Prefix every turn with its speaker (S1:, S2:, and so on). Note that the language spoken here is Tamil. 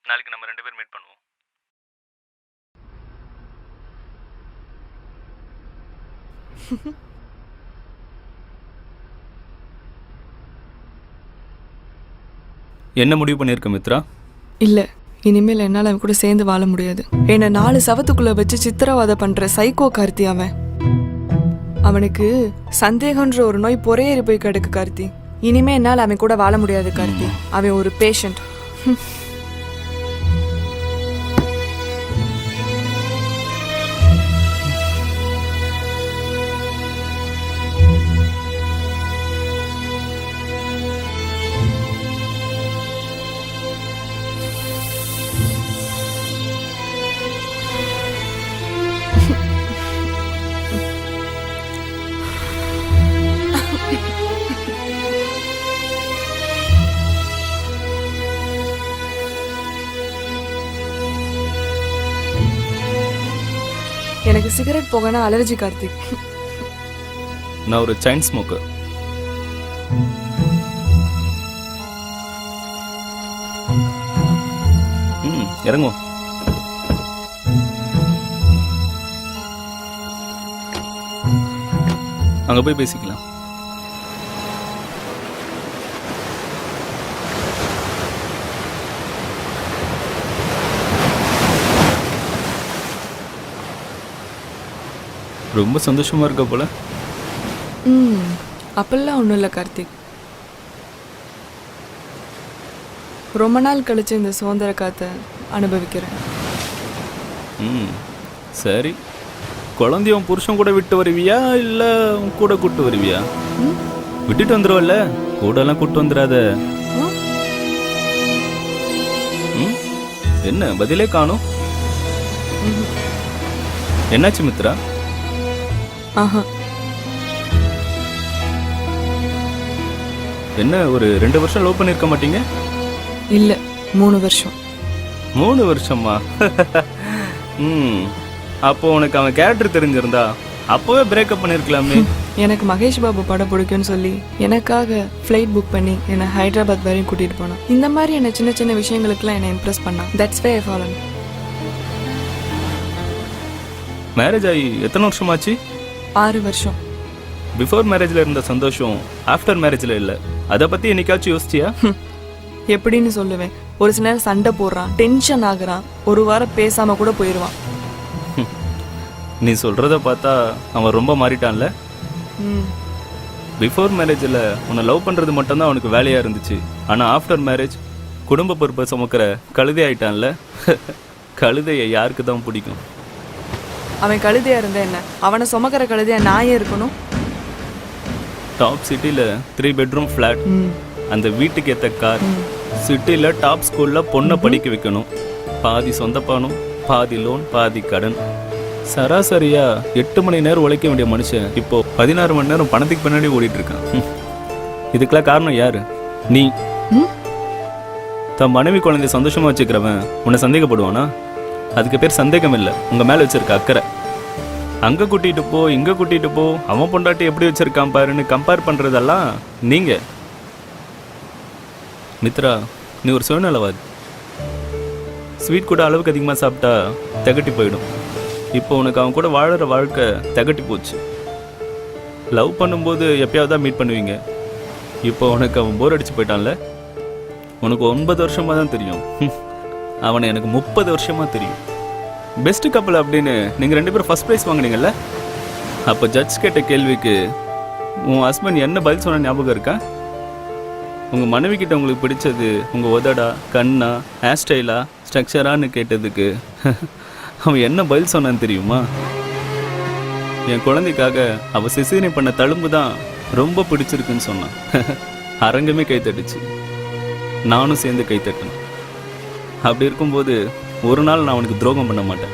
S1: நாளைக்கு நம்ம 2 பேரும் மீட் பண்ணுவோம். என்ன முடிவு பண்ணியிருக்க மித்ரா?
S2: இல்ல, இனிமேல் என்னால் அவன் கூட சேர்ந்து வாழ முடியாது. என்னை 4 சவத்துக்குள்ள வச்சு சித்திரவதை பண்ற சைக்கோ கார்த்தி அவன். அவனுக்கு சந்தேகன்ற ஒரு நோய் பொறையேறி போய் கிடக்கு கார்த்தி. இனிமே என்னால் அவன் கூட வாழ முடியாது கார்த்தி. அவன் ஒரு பேஷண்ட். எனக்கு சிகரெட் போகனா அலர்ஜி கார்த்தி.
S1: நான் ஒரு செயின் ஸ்மோக்கர். இறங்குவோம். அங்க போய் பேசிக்கலாம். ரொம்ப சந்தோஷமா இருக்க போல.
S2: அப்பெல்லாம் ஒன்றும் இல்லை கார்த்திக். ரொம்ப நாள் கழிச்சு இந்த சுதந்திர காற்றை அனுபவிக்கிறேன்.
S1: சரி, குழந்தையும் புருஷன் கூட விட்டு வருவியா இல்லை கூட கூட்டு வருவியா? விட்டுட்டு வந்துடுவல்ல, கூடலாம் கூட்டு வந்துடாத. என்ன பதிலே காணும்? என்னாச்சு மித்ரா? என்ன ஒரு 2 வருஷம் லவ் பண்ணிருக்க மாட்டீங்க?
S2: இல்ல, 3 வருஷம்.
S1: 3 வருஷமா? அப்போ உனக்கு அவன் கேரக்டர் தெரிஞ்சிருந்தா அப்பவே பிரேக்கப் பண்ணிருக்கலாமே.
S2: எனக்கு மகேஷ் பாபு படம் பிடிக்கும்னு சொல்லி எனக்காக ஃப்ளைட் புக் பண்ணி என்னை ஹைதராபாத் வரையும் கூட்டிட்டு போனான். இந்த மாதிரி என்ன சின்ன சின்ன விஷயங்களுக்குலாம் என்னை இம்ப்ரெஸ் பண்ணான். That's way I ஃபாலோன்.
S1: மேரேஜ் ஆகி எத்தனை வருஷமாச்சு?
S2: 6 வருஷம்.
S1: பிஃபோர் மேரேஜ்ல இருந்த சந்தோஷம் ஆஃப்டர் மேரேஜ்ல இல்ல. அதை பத்தி என்னைக்காச்சும் யோசிச்சியா?
S2: எப்படின்னு சொல்லுவேன். ஒரு சில நேரம் சண்டை போடுறான், டென்ஷன் ஆகுறான், ஒரு வாரம் பேசாம கூட போயிடுவான்.
S1: நீ சொல்றத பார்த்தா அவன் ரொம்ப மாறிட்டான்ல. பிஃபோர் மேரேஜ்ல உன்னை லவ் பண்றது மட்டும்தான் அவனுக்கு வேலையா இருந்துச்சு. ஆனா ஆஃப்டர் மேரேஜ் குடும்ப பொறுப்பை சுமக்கிற கழுதை ஆயிட்டான்ல. கழுதையை யாருக்கு தான் பிடிக்கும்?
S2: அவன் கழுதையா இருந்த என்ன, அவனை சுமக்கிற கழுதையா நான் ஏன் இருக்கணும்?
S1: டாப் சிட்டில 3 பெட்ரூம் ஃபிளாட், அந்த வீட்டுக்கு ஏற்ற கார், சிட்டில டாப் ஸ்கூல்ல பொண்ணை படிக்க வைக்கணும், பாதி சொந்த பணம், பாதி லோன், பாதி கடன். சராசரியா 8 மணி நேரம் உழைக்க வேண்டிய மனுஷன் இப்போ 16 மணி நேரம் பணத்துக்கு பின்னாடி ஓடிட்டு இருக்கான். இதுக்கெல்லாம் காரணம் யாரு? நீ. தன் மனைவி குழந்தைய சந்தோஷமா வச்சுக்கிறவன் உன்னை சந்தேகப்படுவானா? அதுக்கு பேர் சந்தேகம் இல்லை, உங்க மேல வச்சிருக்க அக்கறை. அங்க கூட்டிட்டு போ, இங்க கூட்டிட்டு போ, அவன் பொண்டாட்டி எப்படி வச்சிருக்கான் பாருன்னு கம்பேர் பண்றதெல்லாம் நீங்க. மித்ரா, நீ ஒரு சுயநலவாதி. ஸ்வீட் கூட அளவுக்கு அதிகமாக சாப்பிட்டா திகட்டி போயிடும். இப்போ உனக்கு அவன் கூட வாழற வாழ்க்கை திகட்டி போச்சு. லவ் பண்ணும்போது எப்பயாவது தான் மீட் பண்ணுவீங்க. இப்போ உனக்கு அவன் போர் அடிச்சு போயிட்டான்ல. உனக்கு 9 வருஷமா தான் தெரியும், அவனை எனக்கு 30 வருஷமா தெரியும். பெஸ்ட் கப்பல் அப்படின்னு நீங்கள் 2 பேரும் ஃபர்ஸ்ட் ப்ரைஸ் வாங்கினீங்கல்ல. அப்போ ஜட்ஜ் கேட்ட கேள்விக்கு உன் ஹஸ்பண்ட் என்ன பதில் சொன்ன ஞாபகம் இருக்கா? உங்கள் மனைவி கிட்ட உங்களுக்கு பிடிச்சது உங்கள் உதடா, கண்ணா, ஹேர் ஸ்டைலா, ஸ்ட்ரக்சரான்னு கேட்டதுக்கு அவன் என்ன பதில் சொன்னான்னு தெரியுமா? என் குழந்தைக்காக அவள் சிசேரியன் பண்ண தழும்பு தான் ரொம்ப பிடிச்சிருக்குன்னு சொன்னான். அரங்கமே கைத்தட்டுச்சு, நானும் சேர்ந்து கைத்தட்டணும். அப்படி இருக்கும்போது ஒரு நாள் நான் அவனுக்கு துரோகம் பண்ண மாட்டேன்.